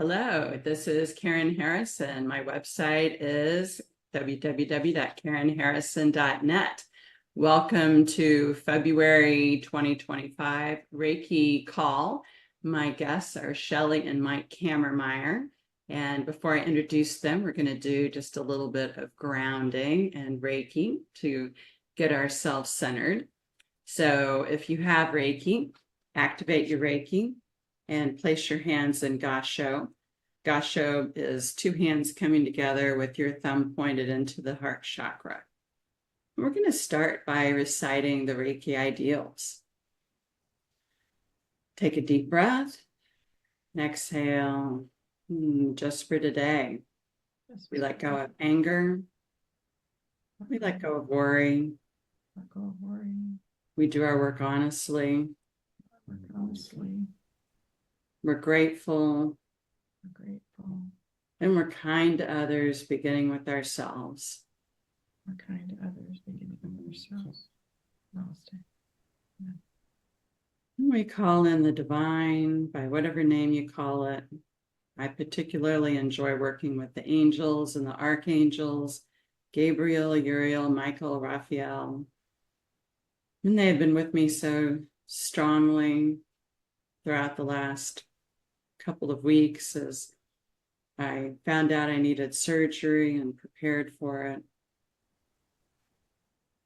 Hello, this is Karen Harrison. My website is www.karenharrison.net. Welcome to February 2025 Reiki call. My guests are Chellie and Mike Kammermeyer. And before I introduce them, we're going to do just a little bit of grounding and Reiki to get ourselves centered. So if you have Reiki, activate your Reiki and place your hands in Gasho. Gasho is two hands coming together with your thumb pointed into the heart chakra. We're going to start by reciting the Reiki ideals. Take a deep breath and exhale. Just for today, we let go of anger. We let go of worry. Let go of worry. We do our work honestly. We're grateful. And we're kind to others, beginning with ourselves. We're kind to others, beginning with ourselves. Namaste. Yeah. We call in the divine by whatever name you call it. I particularly enjoy working with the angels and the archangels, Gabriel, Uriel, Michael, Raphael. And they have been with me so strongly throughout the last couple of weeks as I found out I needed surgery and prepared for it.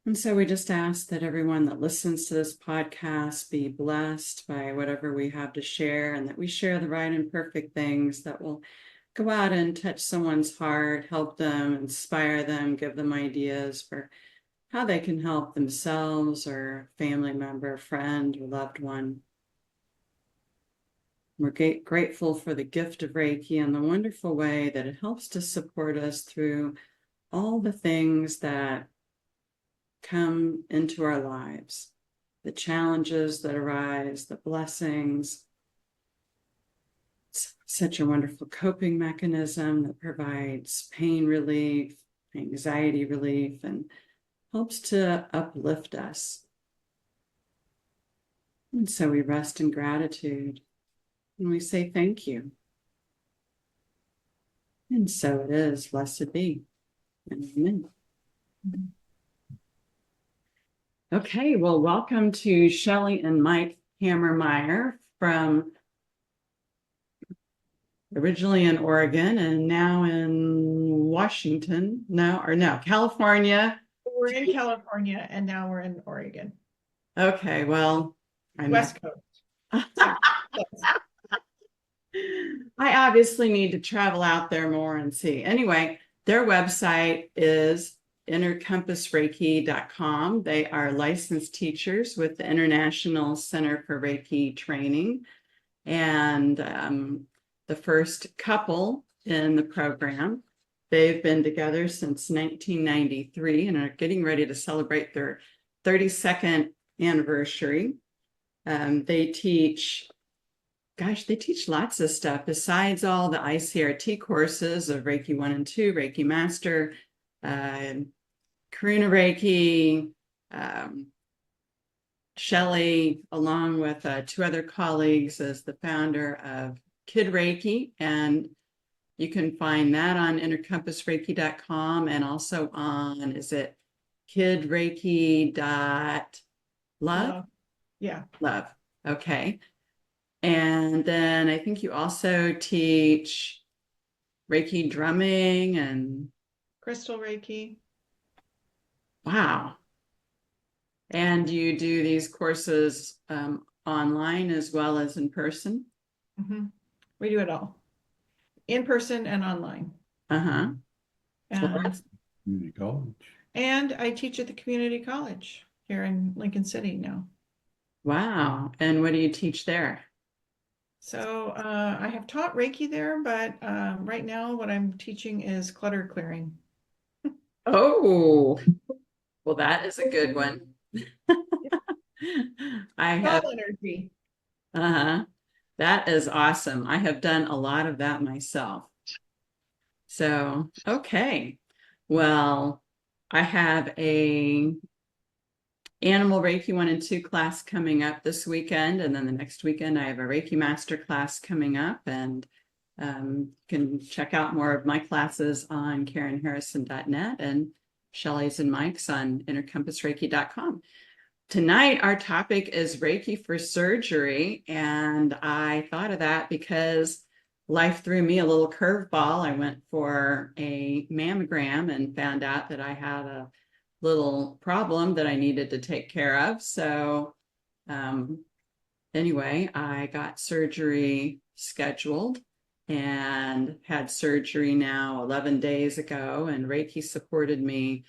And so we just ask that everyone that listens to this podcast be blessed by whatever we have to share, and that we share the right and perfect things that will go out and touch someone's heart, help them, inspire them, give them ideas for how they can help themselves or family member, friend, or loved one. We're grateful for the gift of Reiki and the wonderful way that it helps to support us through all the things that come into our lives, the challenges that arise, the blessings. It's such a wonderful coping mechanism that provides pain relief, anxiety relief, and helps to uplift us. And so we rest in gratitude. And we say thank you. And so it is, blessed be. Amen. Okay, well, welcome to Chellie and Mike Kammermeyer from originally in Oregon and now in Washington. California. We're in California and now we're in Oregon. Okay, well, West Coast. I obviously need to travel out there more and see. Anyway, their website is innercompassreiki.com. They are licensed teachers with the International Center for Reiki Training, and the first couple in the program. They've been together since 1993 and are getting ready to celebrate their 32nd anniversary. They teach lots of stuff besides all the ICRT courses of Reiki 1 and 2, Reiki Master, Karuna Reiki, Chellie, along with two other colleagues, is the founder of Kid Reiki, and you can find that on innercompassreiki.com and also on, is it kidreiki.love? Yeah. Love. Okay. And then I think you also teach Reiki drumming and Crystal Reiki. Wow. And you do these courses online as well as in person? Mm-hmm. We do it all. In person and online. Uh-huh. Community college. And I teach at the community college here in Lincoln City now. Wow. And what do you teach there? So I have taught Reiki there, but right now what I'm teaching is clutter clearing. Oh, well, that is a good one. I have energy. Uh-huh. That is awesome. I have done a lot of that myself. So, okay. Well, I have a Animal Reiki 1 and 2 class coming up this weekend, and then the next weekend I have a Reiki Master class coming up, and You can check out more of my classes on KarenHarrison.net and Chelle's and Mike's on InnerCompassReiki.com. Tonight, our topic is Reiki for surgery, and I thought of that because life threw me a little curveball. I went for a mammogram and found out that I had a little problem that I needed to take care of. So anyway, I got surgery scheduled and had surgery now 11 days ago, and Reiki supported me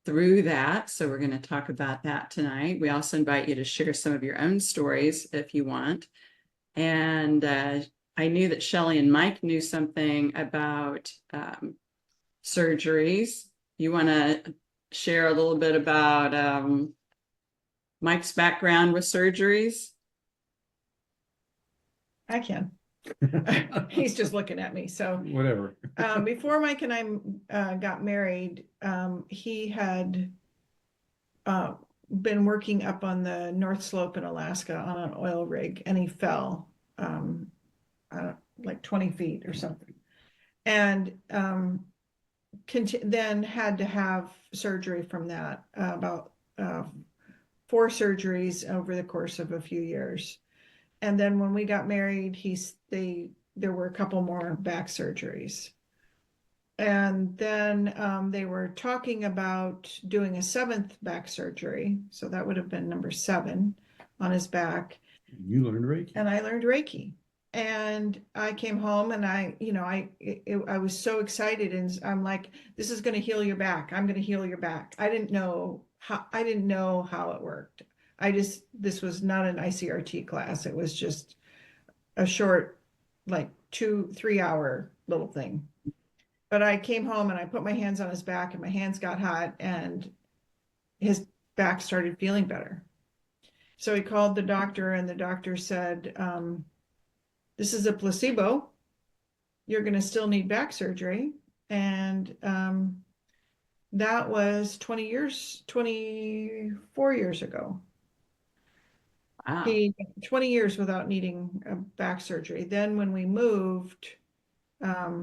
through that. So we're going to talk about that tonight. We also invite you to share some of your own stories if you want. And I knew that Chellie and Mike knew something about surgeries. You want to share a little bit about Mike's background with surgeries? I can. He's just looking at me. So Whatever. before Mike and I got married, he had been working up on the North Slope in Alaska on an oil rig, and he fell like 20 feet or something, and then had to have surgery from that, about 4 surgeries over the course of a few years. And then when we got married, there were a couple more back surgeries. And then they were talking about doing a 7th back surgery. So that would have been number 7 on his back. You learned Reiki. And I learned Reiki. And I came home and I was so excited, and I'm like, this is going to heal your back. I'm going to heal your back. I didn't know how it worked. This was not an ICRT class. It was just a short, like 2-3 hour little thing. But I came home and I put my hands on his back, and my hands got hot, and his back started feeling better. So he called the doctor, and the doctor said, this is a placebo. You're going to still need back surgery. And that was 24 years ago. Wow. He 20 years without needing a back surgery. Then when we moved, I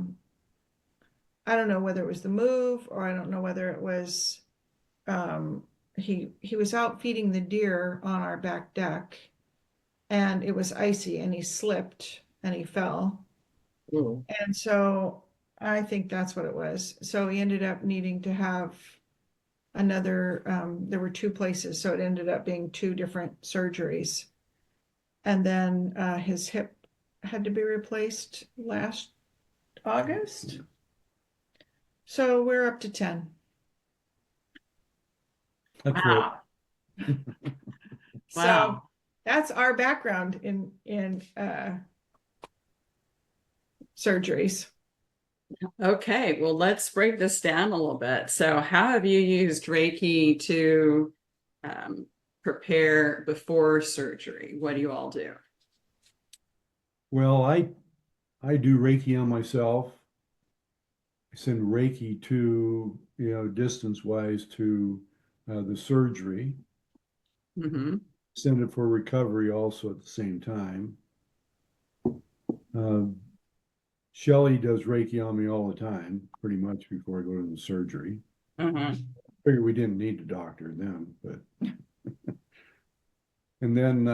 don't know whether it was the move, or I don't know whether it was he was out feeding the deer on our back deck, and it was icy, and he slipped and he fell. Ooh. And so I think that's what it was. So he ended up needing to have another, there were 2 places, so it ended up being 2 different surgeries. And then his hip had to be replaced last August. So we're up to 10. That's Wow. So Wow. that's our background in surgeries. Okay, well, let's break this down a little bit. So how have you used Reiki to prepare before surgery? What do you all do? Well, I do Reiki on myself. I send Reiki to, distance-wise to the surgery. Mm-hmm. Send it for recovery also at the same time. Chellie does Reiki on me all the time, pretty much before I go to the surgery. Uh-huh. Figured we didn't need a doctor then, but and then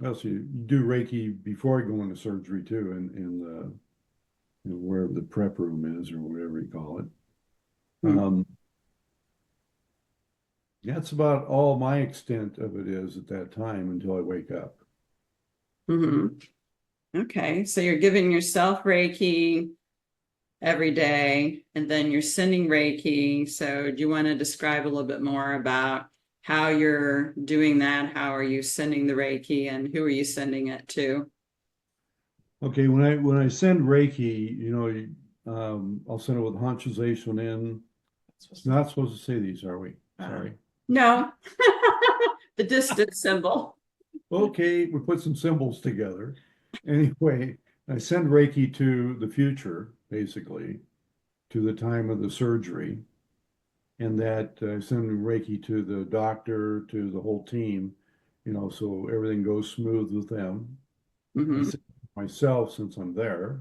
you do Reiki before I go into surgery too, in the wherever the prep room is or whatever you call it. Mm-hmm. That's about all my extent of it is at that time until I wake up. Mm-hmm. Okay, so you're giving yourself Reiki every day, and then you're sending Reiki. So do you want to describe a little bit more about how you're doing that? How are you sending the Reiki, and who are you sending it to? Okay, when I send Reiki, I'll send it with Hanshization in. Not supposed to say these, are we? Sorry. No, the distance symbol. Okay, we put some symbols together. Anyway, I send Reiki to the future, basically, to the time of the surgery. And that I send Reiki to the doctor, to the whole team, so everything goes smooth with them. Mm-hmm. I send myself since I'm there.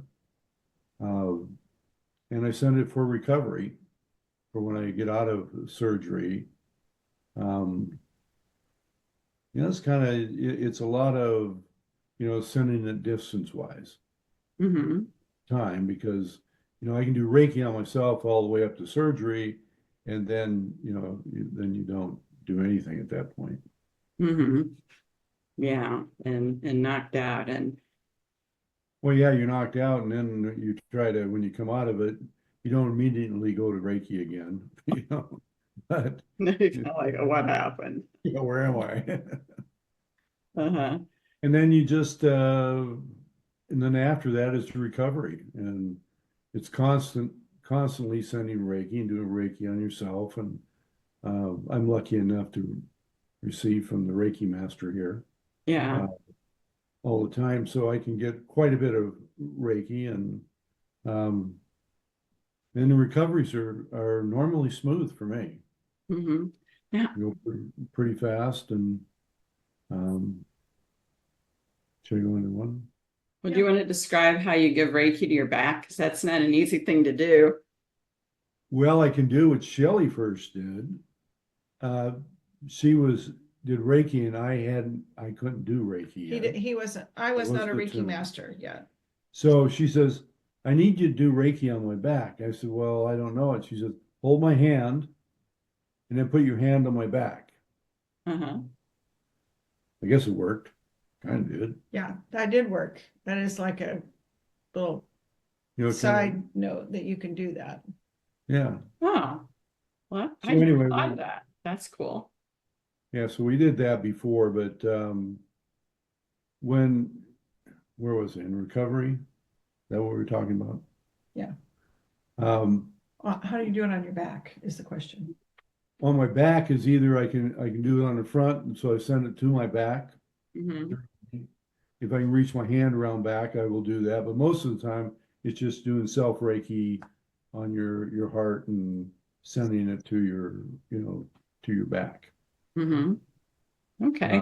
And I send it for recovery for when I get out of surgery. Um, it's kind of, it's a lot of, sending it distance wise Mm-hmm. time because, I can do Reiki on myself all the way up to surgery. And then, then you don't do anything at that point. Mm-hmm. Yeah. And knocked out. And Well, yeah, you're knocked out, and then you try to, when you come out of it, you don't immediately go to Reiki again, But kind of like, what happened? where am I? Uh-huh. And then you just, and then after that is recovery, and it's constantly sending Reiki and doing Reiki on yourself, and I'm lucky enough to receive from the Reiki master here Yeah. uh, all the time, so I can get quite a bit of Reiki, um, and the recoveries are normally smooth for me. Mm-hmm. Yeah. You go pretty fast, and um, should I go into one? Well, do you want to describe how you give Reiki to your back? Because that's not an easy thing to do. Well, I can do what Chellie first did. Uh, she did Reiki, and I couldn't do Reiki yet. He wasn't, I It was not a wasn't Reiki attuned. master yet. So she says, "I need you to do Reiki on my back." I said, "Well, I don't know it." She said, "Hold my hand, and then put your hand on my back." Uh-huh. I guess it worked. Kind of did. Yeah, that did work. That is like a little Kind of, side note that you can do that. yeah. Oh, well, So I never anyway, thought of that. That's cool. yeah, so we did that before, but when where was it? In recovery? Is that what we were talking about? Yeah. Um, How do you do it on your back is the question. on my back is either I can do it on the front, and so I send it to my back. Mm-hmm. If I can reach my hand around back, I will do that. But most of the time, it's just doing self Reiki on your heart and sending it to to your back. Mm-hmm. Uh, Okay.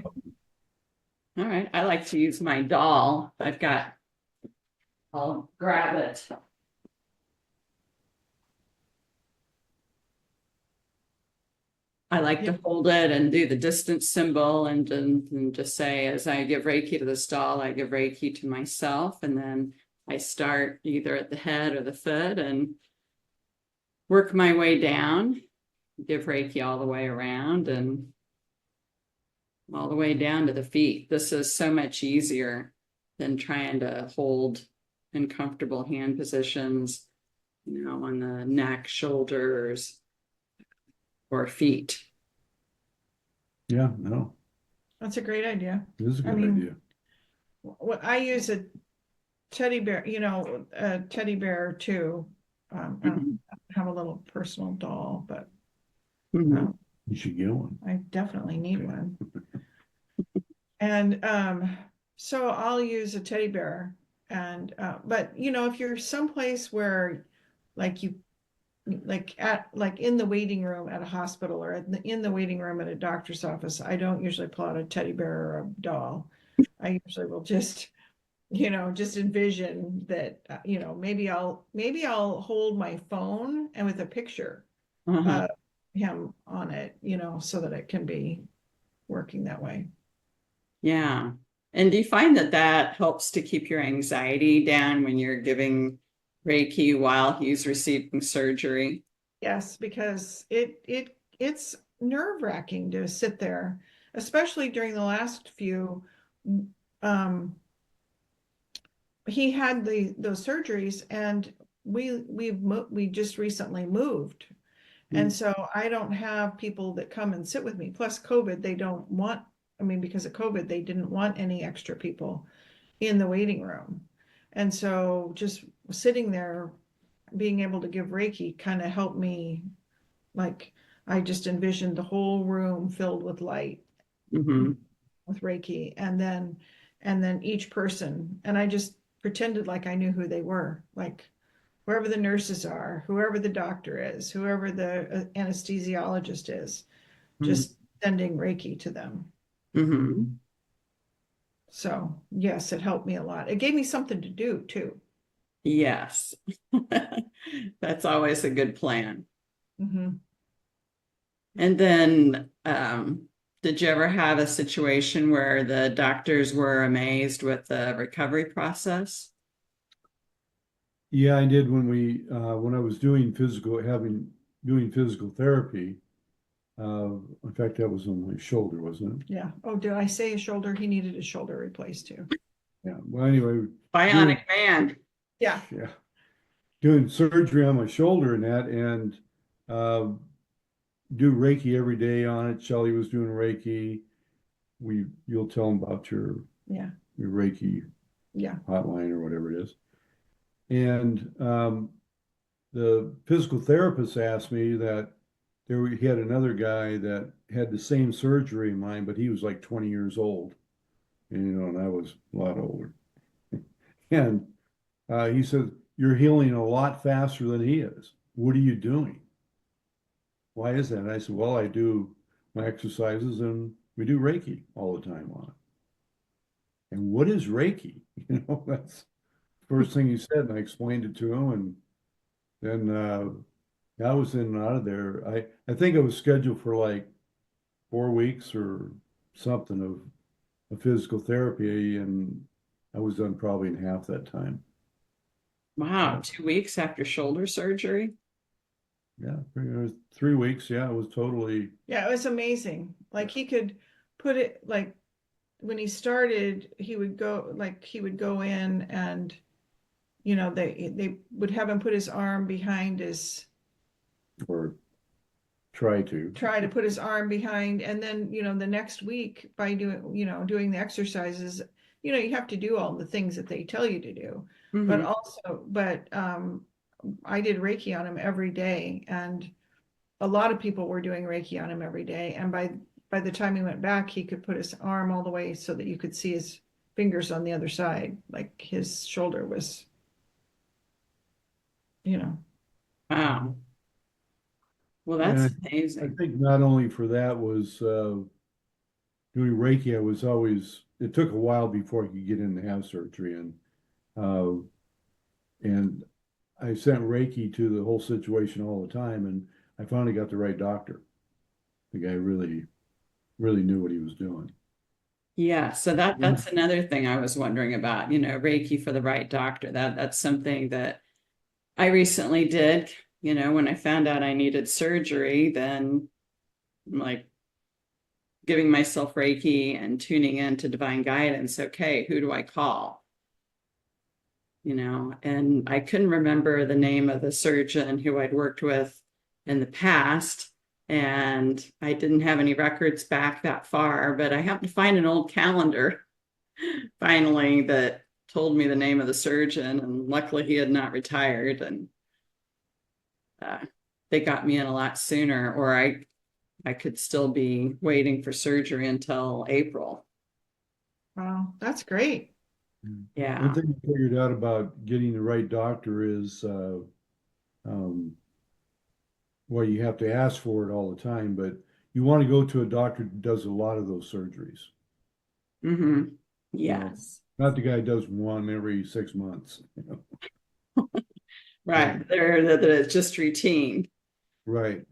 All right. I like to use my doll. I'll grab it. I like to hold it and do the distance symbol and just say, as I give Reiki to this doll, I give Reiki to myself. And then I start either at the head or the foot and work my way down, give Reiki all the way around and all the way down to the feet. This is so much easier than trying to hold in comfortable hand positions, on the neck, shoulders, or feet. yeah, no, That's a great idea. this is a I good mean, idea. What I use a teddy bear, a teddy bear too. I don't have a little personal doll, but Mhm. You should get one. I definitely need one. And so I'll use a teddy bear. And but if you're someplace where like you like in the waiting room at a hospital or in the waiting room at a doctor's office, I don't usually pull out a teddy bear or a doll. I usually will just just envision that maybe I'll hold my phone and with a picture Uh-huh. of him on it, so that it can be working that way. Yeah. And do you find that that helps to keep your anxiety down when you're giving Reiki while he's receiving surgery? Yes, because it's nerve-wracking to sit there, especially during the last few. Um, he had those surgeries, and we just recently moved, and so I don't have people that come and sit with me. Plus COVID, they don't want. I mean, because of COVID, they didn't want any extra people in the waiting room, and so just sitting there, being able to give Reiki kind of helped me. Like I just envisioned the whole room filled with light Mm-hmm. with Reiki, and then each person, and I just pretended like I knew who they were, like whoever the nurses are, whoever the doctor is, whoever the anesthesiologist is, just sending Reiki to them. Mm-hmm. So yes, it helped me a lot. It gave me something to do too. Yes. That's always a good plan. Hmm. And then, did you ever have a situation where the doctors were amazed with the recovery process? Yeah, I did when I was doing doing physical therapy. In fact, that was on my shoulder, wasn't it? Yeah. Oh, did I say a shoulder? He needed his shoulder replaced too. Yeah. Well, anyway, doing, Bionic man. Yeah. yeah, doing surgery on my shoulder and that, and uh, do Reiki every day on it. Chellie was doing Reiki. You'll tell them about Yeah. your Reiki Yeah. hotline or whatever it is. And the physical therapist asked me that he had another guy that had the same surgery in mine, but he was like 20 years old, and I was a lot older. And he said, "You're healing a lot faster than he is. What are you doing? Why is that?" And I said, "Well, I do my exercises and we do Reiki all the time on it." And what is Reiki? That's the first thing he said, and I explained it to him, and then I was in and out of there. I think I was scheduled for like 4 weeks or something of physical therapy, and I was done probably in half that time. Wow, So 2 weeks after shoulder surgery? yeah, 3 weeks. Yeah, it was totally. Yeah. It was amazing. Like he could put it like when he started, he would go in and they would have him put his arm behind his Or try to. try to put his arm behind, and then the next week by doing the exercises, you have to do all the things that they tell you to do, but Mhm. also I did Reiki on him every day, and a lot of people were doing Reiki on him every day, and by the time he went back, he could put his arm all the way so that you could see his fingers on the other side, like his shoulder was, you know Wow. Well, that's And I amazing. think not only for that was doing Reiki, it took a while before I could get in to have surgery. Uh, and I sent Reiki to the whole situation all the time. And I finally got the right doctor. The guy really, really knew what he was doing. Yeah, so Yeah. that's another thing I was wondering about, Reiki for the right doctor. That's something that I recently did, when I found out I needed surgery, then I'm like giving myself Reiki and tuning into divine guidance. Okay, who do I call? And I couldn't remember the name of the surgeon who I'd worked with in the past. And I didn't have any records back that far, but I happened to find an old calendar finally that told me the name of the surgeon. And luckily he had not retired. And uh, they got me in a lot sooner, or I could still be waiting for surgery until April. wow, that's great. Yeah. One thing I figured out about getting the right doctor is, um, well, you have to ask for it all the time, but you want to go to a doctor who does a lot of those surgeries. Hmm. You know, Yes. not the guy who does one every 6 months. But Right. They're just routine. right.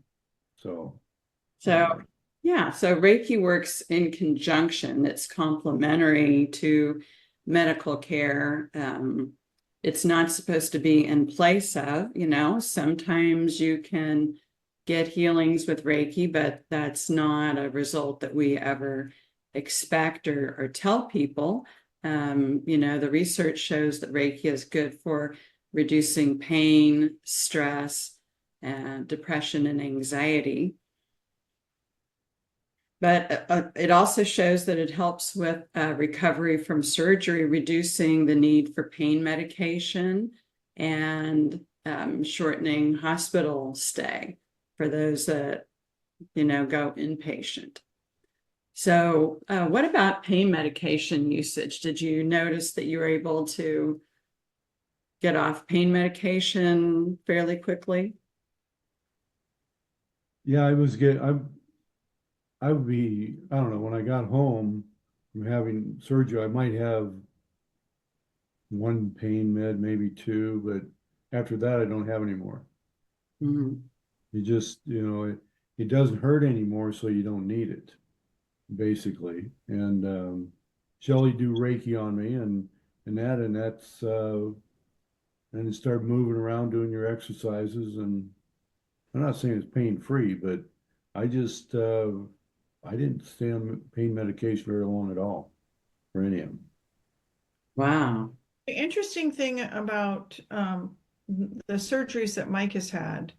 So So, anyway, yeah. So Reiki works in conjunction. It's complementary to medical care. It's not supposed to be in place of, sometimes you can get healings with Reiki, but that's not a result that we ever expect or tell people. The research shows that Reiki is good for reducing pain, stress, and depression and anxiety. But it also shows that it helps with recovery from surgery, reducing the need for pain medication and shortening hospital stay for those that, go inpatient. So, what about pain medication usage? Did you notice that you were able to get off pain medication fairly quickly? yeah, I would be, I don't know, when I got home, from having surgery. I might have one pain med, maybe two, but after that, I don't have any more. Mhm. You just, it doesn't hurt anymore, so you don't need it, basically. And Chellie do Reiki on me and that's and you start moving around doing your exercises. And I'm not saying it's pain free, but I just I didn't stay on pain medication very long at all for any of them. Wow. The interesting thing about the surgeries that Mike has had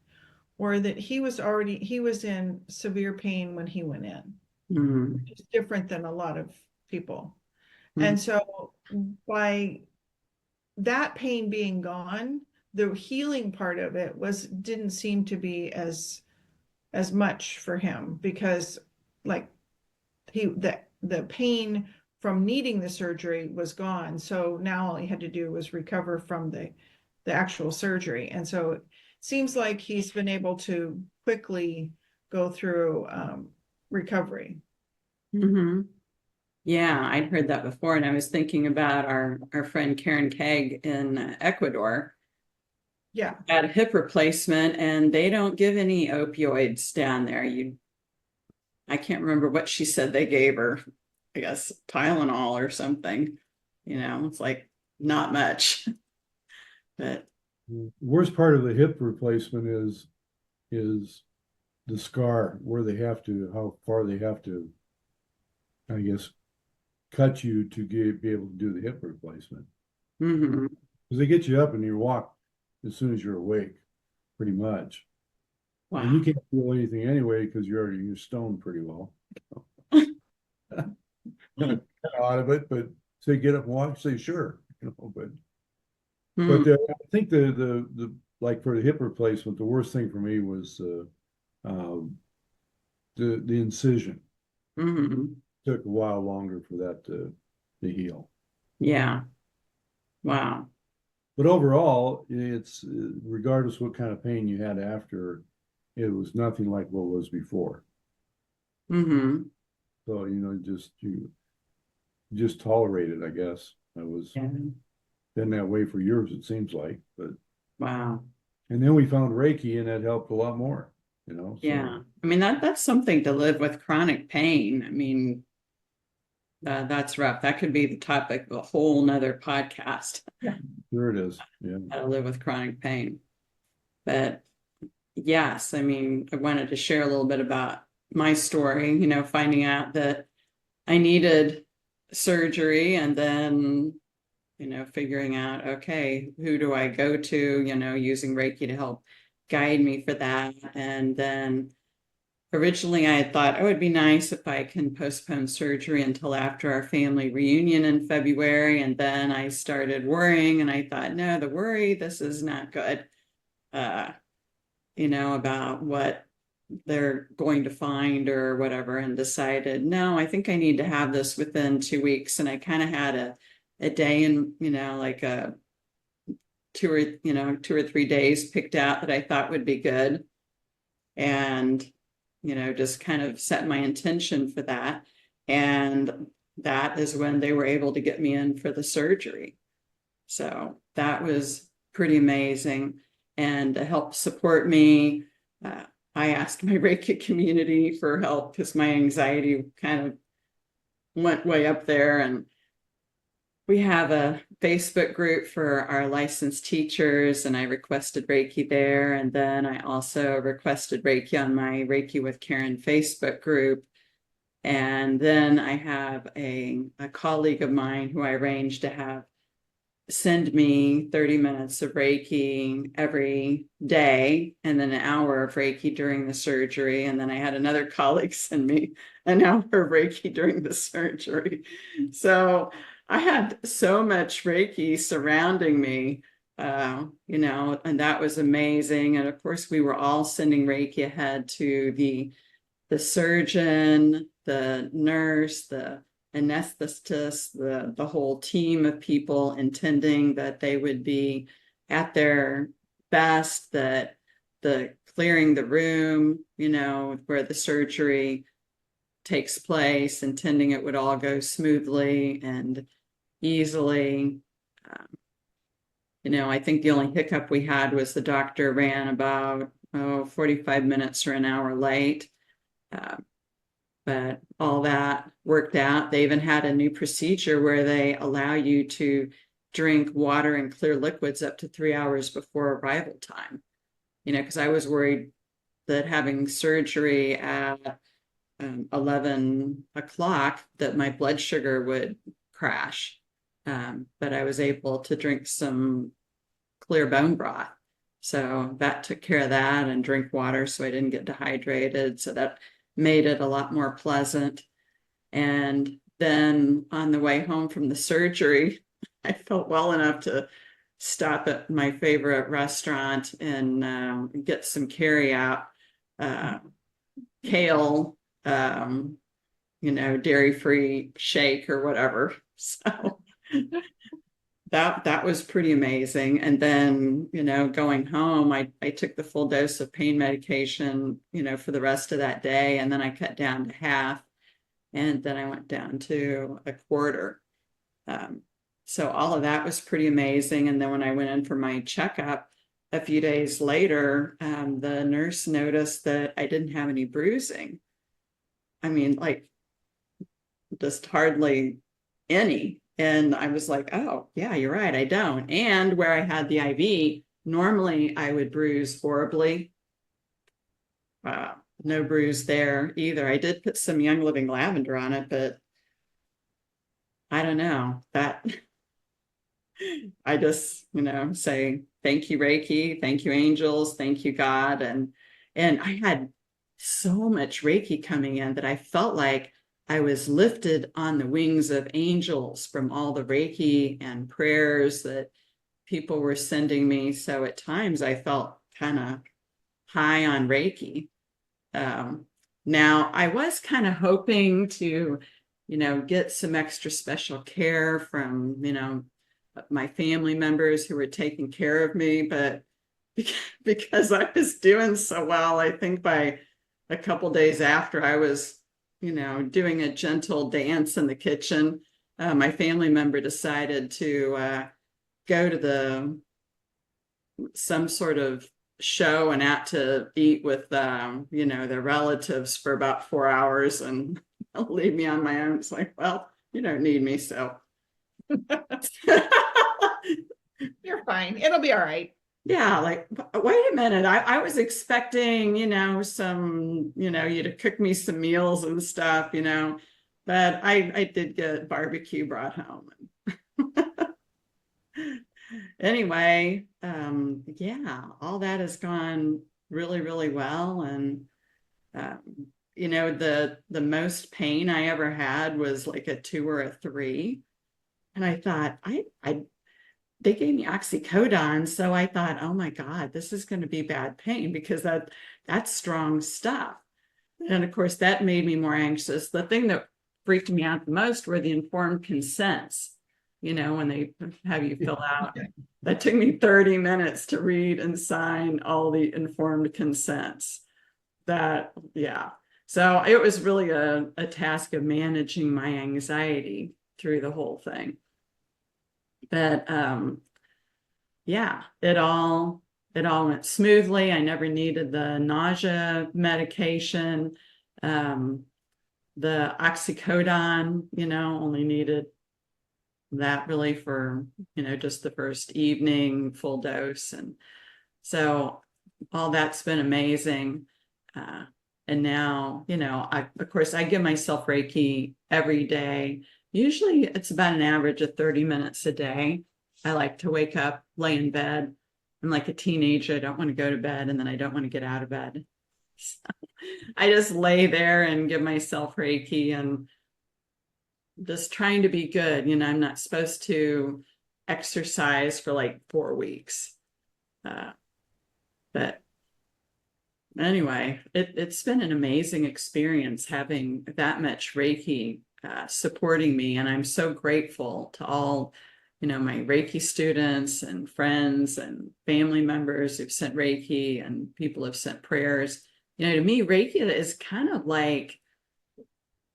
were that he was in severe pain when he went in, Mhm. which is different than a lot of people. Mhm. And so by that pain being gone, the healing part of it didn't seem to be as much for him, because like the pain from needing the surgery was gone. So now all he had to do was recover from the actual surgery. And so it seems like he's been able to quickly go through recovery. Mhm. Yeah, I'd heard that before, and I was thinking about our friend Karen Keg in Ecuador. Yeah. Had a hip replacement, and they don't give any opioids down there. I can't remember what she said they gave her. I guess Tylenol or something. It's like not much. But The worst part of the hip replacement is the scar, where they have to, how far they have to, I guess, cut you to be able to do the hip replacement. mhm. Because they get you up and you walk as soon as you're awake, pretty much. And you Wow. can't feel anything anyway because you're stoned pretty well. Kind of out of it, but say get up and walk, say sure, but Mhm. I think the like for the hip replacement, the worst thing for me was um, the incision. Mhm. Took a while longer for that to heal. Yeah. Wow. But overall, it's regardless what kind of pain you had after, it was nothing like what was before. Mhm. So, you just tolerate it, I guess. I was Yeah. been that way for years, it seems like. But Wow. and then we found Reiki and that helped a lot more, so Yeah. I mean that's something to live with chronic pain. I mean, that's rough. That could be the topic of a whole nother podcast. sure it is. Yeah. How to live with chronic pain. But yes, I mean, I wanted to share a little bit about my story, finding out that I needed surgery and then, figuring out, okay, who do I go to, using Reiki to help guide me for that. And then originally I had thought, oh, it'd be nice if I can postpone surgery until after our family reunion in February. And then I started worrying and I thought, no, this is not good. Uh, about what they're going to find or whatever, and decided, no, I think I need to have this within 2 weeks. And I kind of had a day and, like a 2 or 3 days picked out that I thought would be good. And, just kind of set my intention for that. And that is when they were able to get me in for the surgery. So that was pretty amazing. And to help support me, uh, I asked my Reiki community for help because my anxiety kind of went way up there. And we have a Facebook group for our licensed teachers, and I requested Reiki there. And then I also requested Reiki on my Reiki with Karen Facebook group. And then I have a colleague of mine who I arranged to have send me 30 minutes of Reiki every day and then an hour of Reiki during the surgery. And then I had another colleague send me an hour of Reiki during the surgery. So I had so much Reiki surrounding me, and that was amazing. And of course, we were all sending Reiki ahead to the surgeon, the nurse, the anesthetist, the whole team of people, intending that they would be at their best, that the clearing the room, where the surgery takes place, intending it would all go smoothly and easily. I think the only hiccup we had was the doctor ran about 45 minutes or an hour late. But all that worked out. They even had a new procedure where they allow you to drink water and clear liquids up to 3 hours before arrival time. Because I was worried that having surgery at 11 o'clock that my blood sugar would crash. But I was able to drink some clear bone broth. So that took care of that, and drink water so I didn't get dehydrated. So that made it a lot more pleasant. And then on the way home from the surgery, I felt well enough to stop at my favorite restaurant and get some carry out, kale, dairy-free shake or whatever. So that was pretty amazing. And then, going home, I took the full dose of pain medication, for the rest of that day. And then I cut down to half. And then I went down to a quarter. So all of that was pretty amazing. And then when I went in for my checkup a few days later, the nurse noticed that I didn't have any bruising. I mean, like, just hardly any. And I was like, oh, yeah, you're right, I don't. And where I had the IV, normally I would bruise horribly. No bruise there either. I did put some Young Living lavender on it, but I don't know that. I just, say thank you, Reiki, thank you, angels, thank you, God. And I had so much Reiki coming in that I felt like I was lifted on the wings of angels from all the Reiki and prayers that people were sending me. So at times I felt kind of high on Reiki. Now I was kind of hoping to, get some extra special care from, my family members who were taking care of me, but because I was doing so well, I think by a couple days after I was doing a gentle dance in the kitchen, my family member decided to go to some sort of show and out to eat with their relatives for about 4 hours and leave me on my own. It's like, well, you don't need me, so You're fine. It'll be all right. yeah, like, wait a minute. I was expecting, some, you to cook me some meals and stuff, but I did get barbecue brought home. Anyway, yeah, all that has gone really, really well. And, the most pain I ever had was like a 2 or a 3. And I thought, they gave me oxycodone. So I thought, oh my God, this is going to be bad pain because that's strong stuff. And of course, that made me more anxious. The thing that freaked me out the most were the informed consents, when they have you fill out. That took me 30 minutes to read and sign all the informed consents. Yeah. So it was really a task of managing my anxiety through the whole thing. But yeah, it all went smoothly. I never needed the nausea medication. The oxycodone, only needed that really for, just the first evening full dose. And so all that's been amazing. And now, of course, I give myself Reiki every day. Usually it's about an average of 30 minutes a day. I like to wake up, lay in bed. I'm like a teenager. I don't want to go to bed, and then I don't want to get out of bed. So I just lay there and give myself Reiki and just trying to be good. I'm not supposed to exercise for like 4 weeks. But anyway, it's been an amazing experience having that much Reiki supporting me. And I'm so grateful to all, my Reiki students and friends and family members who've sent Reiki, and people have sent prayers. To me, Reiki is kind of like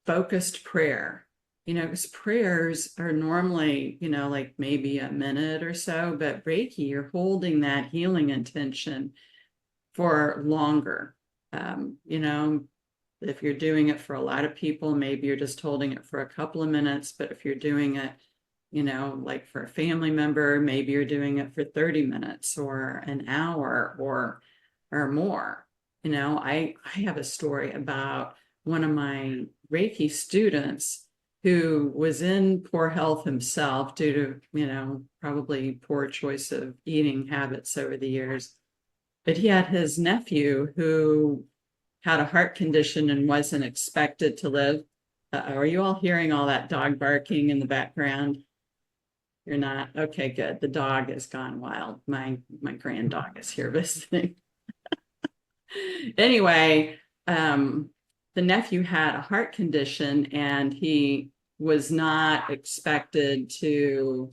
focused prayer, because prayers are normally, like maybe a minute or so, but Reiki, you're holding that healing intention for longer. If you're doing it for a lot of people, maybe you're just holding it for a couple of minutes, but if you're doing it, like for a family member, maybe you're doing it for 30 minutes or an hour or more. I have a story about one of my Reiki students who was in poor health himself due to, probably poor choice of eating habits over the years. But he had his nephew who had a heart condition and wasn't expected to live. Are you all hearing all that dog barking in the background? You're not? Okay, good. The dog has gone wild. My grand dog is here visiting. Anyway, the nephew had a heart condition and he was not expected to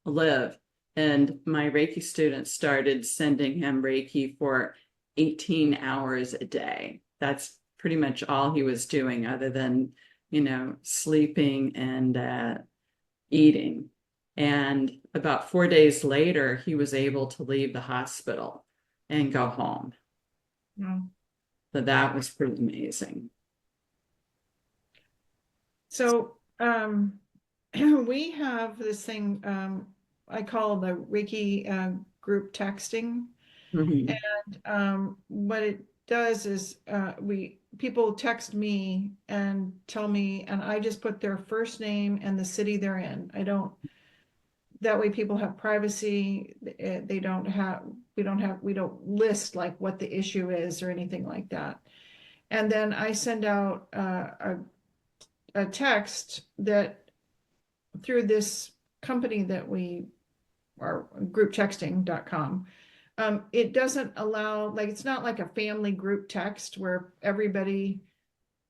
live. And my Reiki students started sending him Reiki for 18 hours a day. That's pretty much all he was doing other than, sleeping and eating. And about 4 days later, he was able to leave the hospital and go home. No. So that was pretty amazing. So we have this thing I call the Reiki group texting. Mhm. And what it does is people text me and tell me, and I just put their first name and the city they're in. That way people have privacy. We don't list like what the issue is or anything like that. And then I send out a text that through this company that we are grouptexting.com. It doesn't allow, like, it's not like a family group text where everybody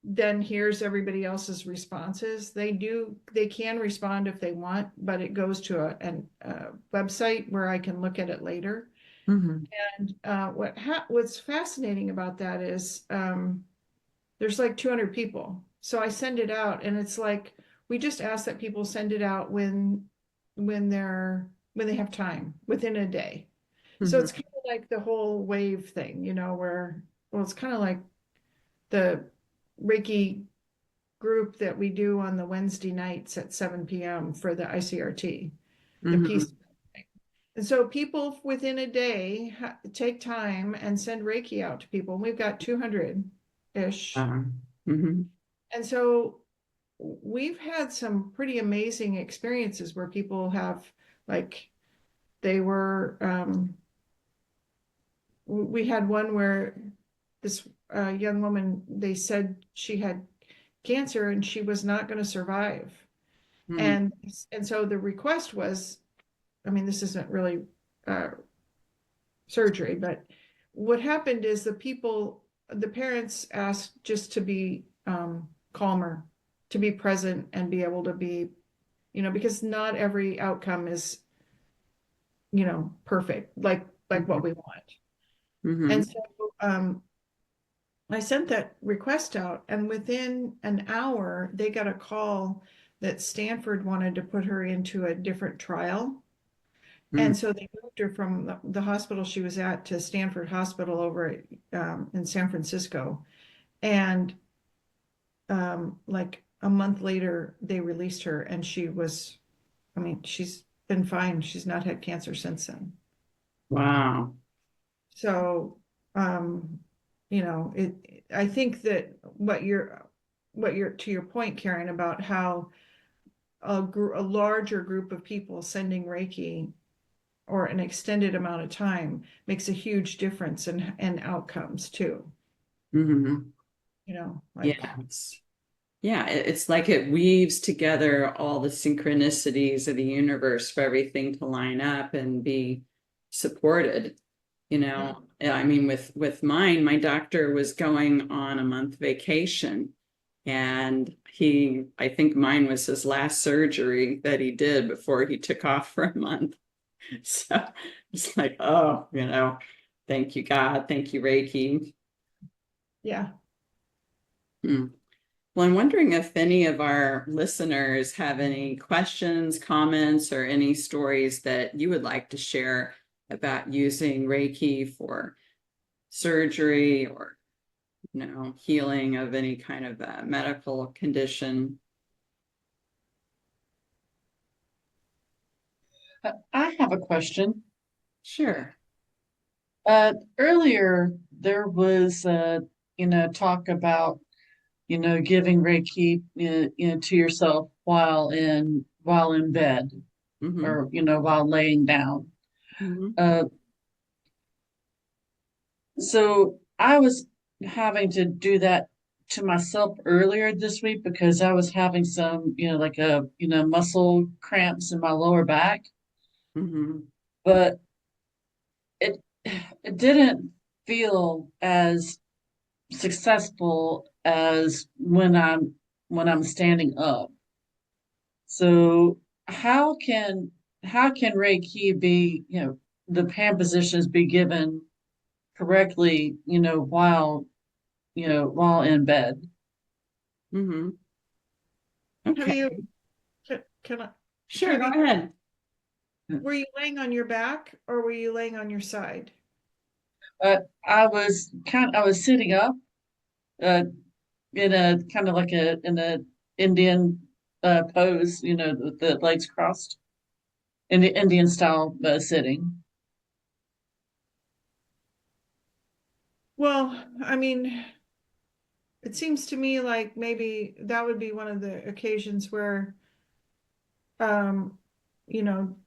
then hears everybody else's responses. They can respond if they want, but it goes to a website where I can look at it later. Mhm. And what's fascinating about that is there's like 200 people. So I send it out, and it's like we just ask that people send it out when they have time within a day. So Mhm. it's kind of like the whole wave thing, it's kind of like the Reiki group that we do on the Wednesday nights at 7 p.m. for the ICRT, the peace. Mhm. And so people within a day take time and send Reiki out to people. And we've got 200-ish. Mhm. And so we've had some pretty amazing experiences where people have, like, we had one where this young woman, they said she had cancer and she was not going to survive. Mhm. And so the request was, I mean, this isn't really surgery, but what happened is the parents asked just to be calmer, to be present and be able to be, because not every outcome is, perfect, like what we want. And Mhm. so I sent that request out, and within an hour, they got a call that Stanford wanted to put her into a different trial. Mhm. And so they moved her from the hospital she was at to Stanford Hospital over in San Francisco. And like a month later, they released her, and she's been fine. She's not had cancer since then. Wow. So, I think that to your point, Karen, about how a larger group of people sending Reiki or an extended amount of time makes a huge difference in outcomes too. Mhm. Like, Yes. Yeah, it's like it weaves together all the synchronicities of the universe for everything to line up and be supported. yeah, I mean, with mine, my doctor was going on a month vacation, and I think mine was his last surgery that he did before he took off for a month. So it's like, oh, thank you, God, thank you, Reiki. yeah. Hmm. Well, I'm wondering if any of our listeners have any questions, comments, or any stories that you would like to share about using Reiki for surgery or, healing of any kind of medical condition. I have a question. Sure. Earlier there was, talk about, giving Reiki, to yourself while in bed Mm-hmm. or, while laying down. Mm-hmm. So I was having to do that to myself earlier this week because I was having some, muscle cramps in my lower back, Mm-hmm. but it it didn't feel as successful as when I'm standing up. So how can Reiki be, the hand positions be given correctly, while in bed? Mm-hmm. Have Okay. you, can I, Sure, have go you, ahead. were you laying on your back or were you laying on your side? I was sitting up, uh, in a kind of like a Indian pose, with the legs crossed, in the Indian style sitting. Well, I mean, it seems to me like maybe that would be one of the occasions where, um, you know,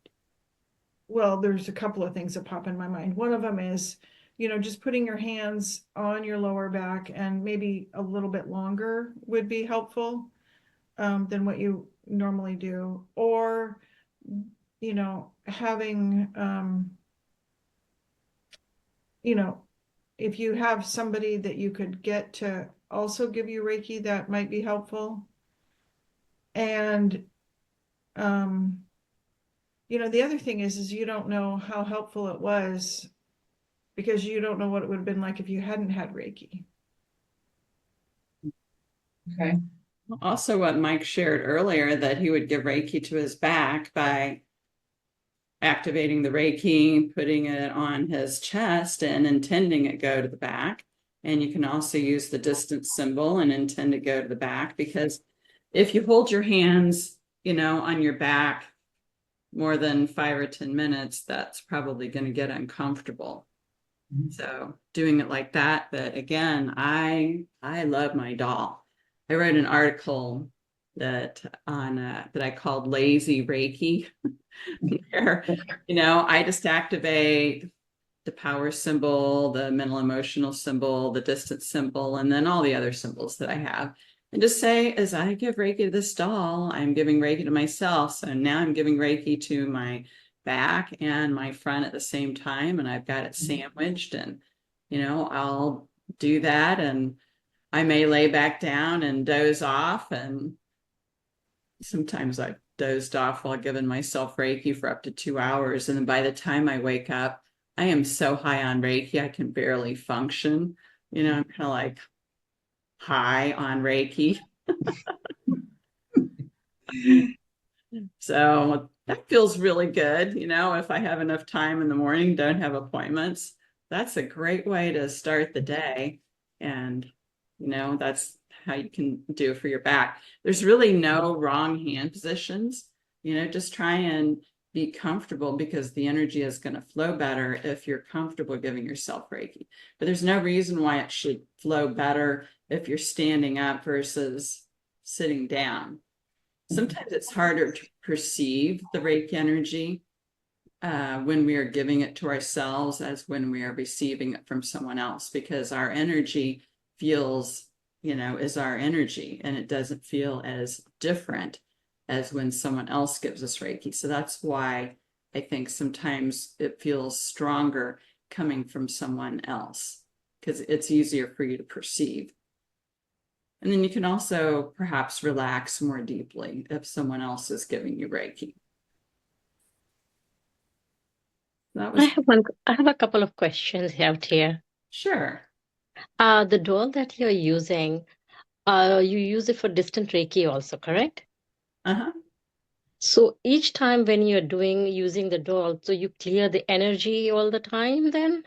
well, there's a couple of things that pop in my mind. One of them is, just putting your hands on your lower back and maybe a little bit longer would be helpful, than what you normally do. Or, having, you know, if you have somebody that you could get to also give you Reiki, that might be helpful. And, um, the other thing is you don't know how helpful it was because you don't know what it would have been like if you hadn't had Reiki. Okay. Also, what Mike shared earlier, that he would give Reiki to his back by activating the Reiki, putting it on his chest and intending it go to the back. And you can also use the distance symbol and intend to go to the back, because if you hold your hands, on your back more than 5 or 10 minutes, that's probably going to get uncomfortable. Mhm. So doing it like that. But again, I love my doll. I wrote an article that I called Lazy Reiki, where, I just activate the power symbol, the mental emotional symbol, the distance symbol, and then all the other symbols that I have. And just say, as I give Reiki to this doll, I'm giving Reiki to myself. So now I'm giving Reiki to my back and my front at the same time. And I've got it sandwiched. And, I'll do that. And I may lay back down and doze off. And sometimes I've dozed off while giving myself Reiki for up to 2 hours. And then by the time I wake up, I am so high on Reiki, I can barely function. I'm kind of like high on Reiki. So that feels really good. If I have enough time in the morning, don't have appointments, that's a great way to start the day. And, that's how you can do it for your back. There's really no wrong hand positions. Just try and be comfortable, because the energy is going to flow better if you're comfortable giving yourself Reiki. But there's no reason why it should flow better if you're standing up versus sitting down. Sometimes it's harder to perceive the Reiki energy when we are giving it to ourselves as when we are receiving it from someone else, because our energy feels, is our energy, and it doesn't feel as different as when someone else gives us Reiki. So that's why I think sometimes it feels stronger coming from someone else, because it's easier for you to perceive. And then you can also perhaps relax more deeply if someone else is giving you Reiki. That was I have a couple of questions out here. sure. The doll that you're using, You use it for distant Reiki also, correct? Uh-huh. So each time when you're using the doll, so you clear the energy all the time then?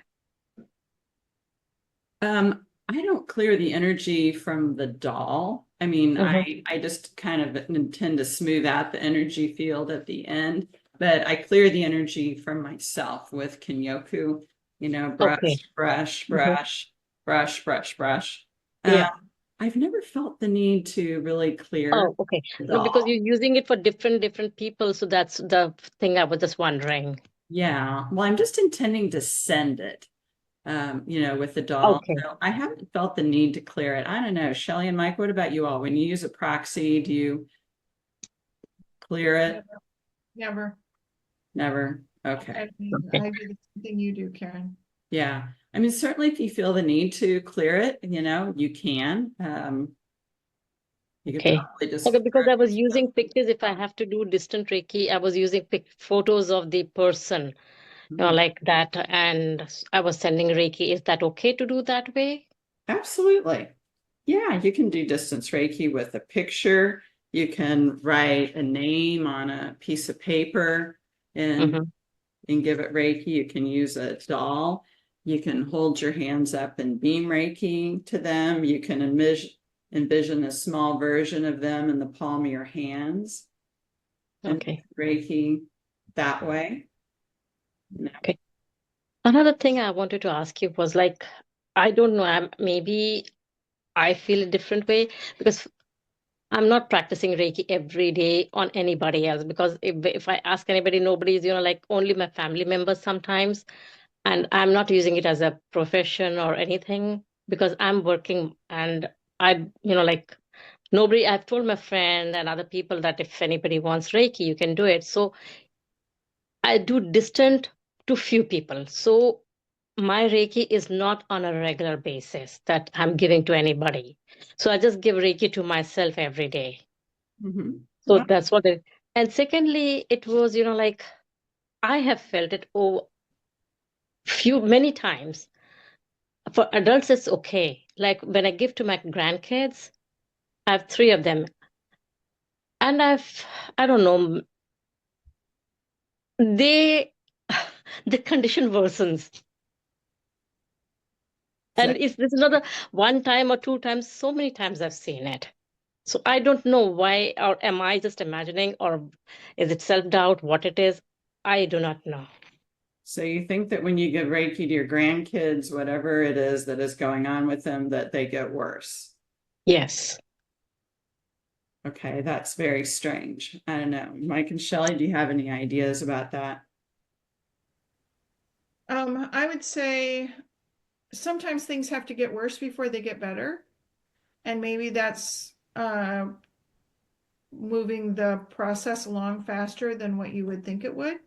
I don't clear the energy from the doll. I mean, Mhm. I just kind of intend to smooth out the energy field at the end, but I clear the energy from myself with Kinyoku, Okay. brush, Mhm. brush, brush, brush, brush. Yeah. I've never felt the need to really clear Oh, okay. the No, because doll. you're using it for different people, so that's the thing I was just wondering. Yeah, well, I'm just intending to send it. With the doll. Okay. So I haven't felt the need to clear it. I don't know. Chellie and Mike, what about you all? When you use a proxy, do you clear it? Never, never. Never. Okay. I mean, Okay. I do the same thing you do, Karen. Yeah. I mean, certainly if you feel the need to clear it, you can. You could Okay. probably just Okay, because clear I it was yourself. using pictures. If I have to do distant Reiki, I was using photos of the person, Hmm. like that, and I was sending Reiki. Is that okay to do that way? Absolutely. Yeah, you can do distance Reiki with a picture. You can write a name on a piece of paper and Mm-hmm. and give it Reiki. You can use a doll. You can hold your hands up and beam Reiki to them. You can envision a small version of them in the palm of your hands and Okay. Reiki that way. No. Okay. Another thing I wanted to ask you was like, I don't know, maybe I feel a different way because I'm not practicing Reiki every day on anybody else because if I ask anybody, nobody's, like only my family members sometimes. And I'm not using it as a profession or anything because I'm working and like nobody, I've told my friend and other people that if anybody wants Reiki, you can do it. So I do distant to few people. So my Reiki is not on a regular basis that I'm giving to anybody. So I just give Reiki to myself every day. Mm-hmm. So Well, that's what it. And secondly, it was, like I have felt it many times. For adults, it's okay. Like when I give to my grandkids, I have three of them, and I don't know, they, the condition worsens. so, And it's this is not a one time or two times, so many times I've seen it. So I don't know why, or am I just imagining, or is it self-doubt, what it is? I do not know. so you think that when you give Reiki to your grandkids, whatever it is that is going on with them, that they get worse? Yes. Okay, that's very strange. I don't know. Mike and Shelley, do you have any ideas about that? I would say sometimes things have to get worse before they get better. And maybe that's moving the process along faster than what you would think it would.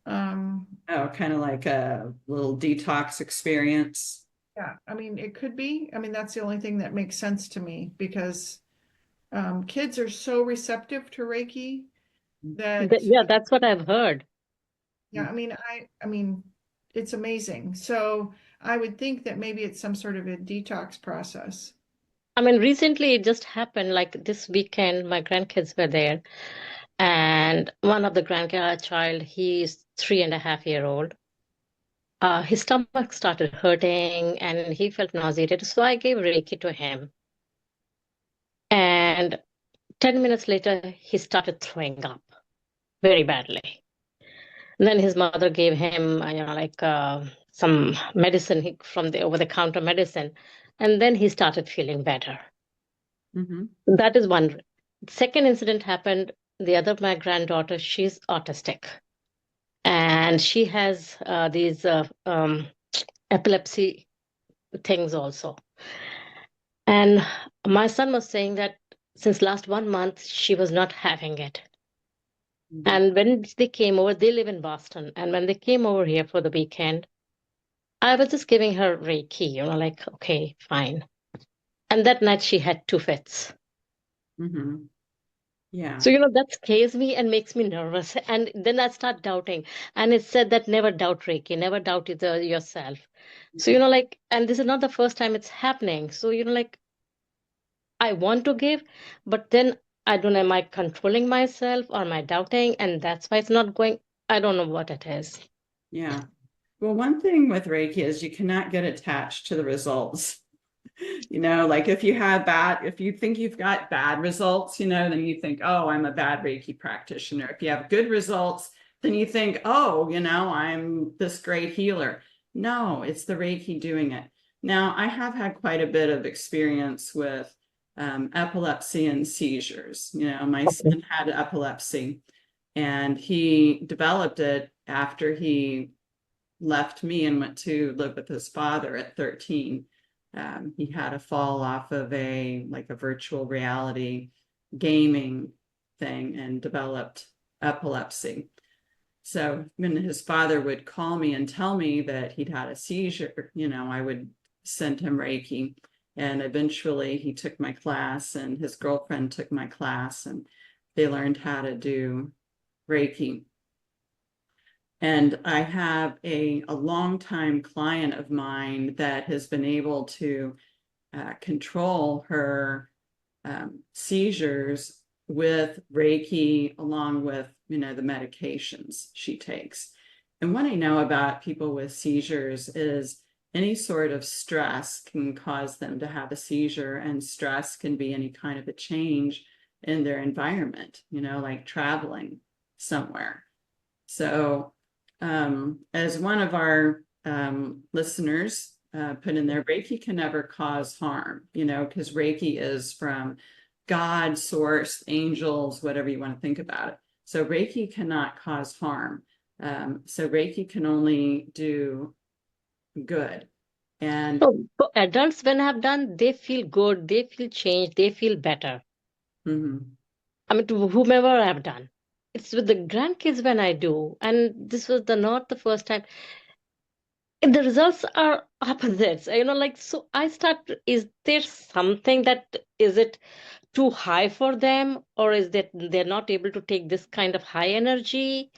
Um, Oh, kind of like a little detox experience. yeah, I mean, it could be. I mean, that's the only thing that makes sense to me because kids are so receptive to Reiki that, Yeah, that's what I've heard. yeah, I mean, it's amazing. So I would think that maybe it's some sort of a detox process. I mean, recently it just happened like this weekend, my grandkids were there, and one of the grandchild, he's 3.5 year old. His stomach started hurting and he felt nauseated. So I gave Reiki to him. And 10 minutes later, he started throwing up very badly. And then his mother gave him, like some medicine from the over-the-counter medicine. And then he started feeling better. Mm-hmm. That is one. Second incident happened. The other, my granddaughter, she's autistic. And she has these epilepsy things also. And my son was saying that since last 1 month, she was not having it. Mm-hmm. And when they came over, they live in Boston. And when they came over here for the weekend, I was just giving her Reiki, like, okay, fine. And that night she had two fits. Mm-hmm. Yeah. So, that scares me and makes me nervous. And then I start doubting. And it said that never doubt Reiki, never doubt yourself. So, like, and this is not the first time it's happening. So, like, I want to give, but then I don't know, am I controlling myself or am I doubting? And that's why it's not going. I don't know what it is. Yeah. Well, one thing with Reiki is you cannot get attached to the results. Like if you think you've got bad results, then you think, oh, I'm a bad Reiki practitioner. If you have good results, then you think, oh, I'm this great healer. No, it's the Reiki doing it. Now, I have had quite a bit of experience with epilepsy and seizures. My Okay. son had epilepsy and he developed it after he left me and went to live with his father at 13. He had a fall off of a virtual reality gaming thing and developed epilepsy. So when his father would call me and tell me that he'd had a seizure, I would send him Reiki. And eventually he took my class and his girlfriend took my class and they learned how to do Reiki. And I have a longtime client of mine that has been able to control her seizures with Reiki, along with, the medications she takes. And what I know about people with seizures is any sort of stress can cause them to have a seizure, and stress can be any kind of a change in their environment, like traveling somewhere. So as one of our listeners put in there, Reiki can never cause harm, because Reiki is from God, source, angels, whatever you want to think about it. So Reiki cannot cause harm. So Reiki can only do good. And So adults, when I've done, they feel good, they feel changed, they feel better. mhm. I mean, to whomever I've done. It's with the grandkids when I do, and this was not the first time. The results are opposites, like, so I start, is there something that, is it too high for them, or is that they're not able to take this kind of high energy,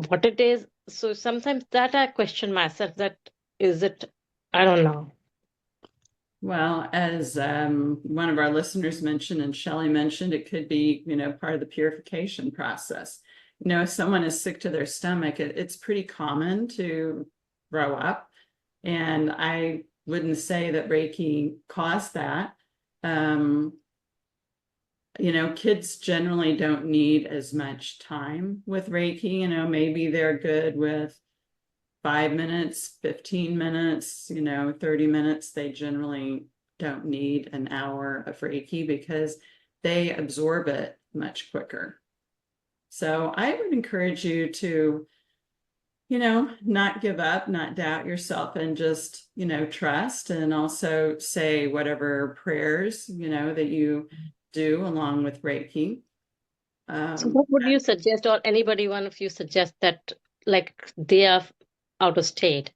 what it is? So sometimes that I question myself, that is it, I don't know. Well, as one of our listeners mentioned and Chellie mentioned, it could be, part of the purification process. If someone is sick to their stomach, it's pretty common to throw up. And I wouldn't say that Reiki caused that. Kids generally don't need as much time with Reiki. Maybe they're good with 5 minutes, 15 minutes, 30 minutes. They generally don't need an hour of Reiki because they absorb it much quicker. So I would encourage you to, not give up, not doubt yourself, and just, trust, and also say whatever prayers, that you do along with Reiki. So what would you suggest, or anybody, one of you suggest, that like they are out of state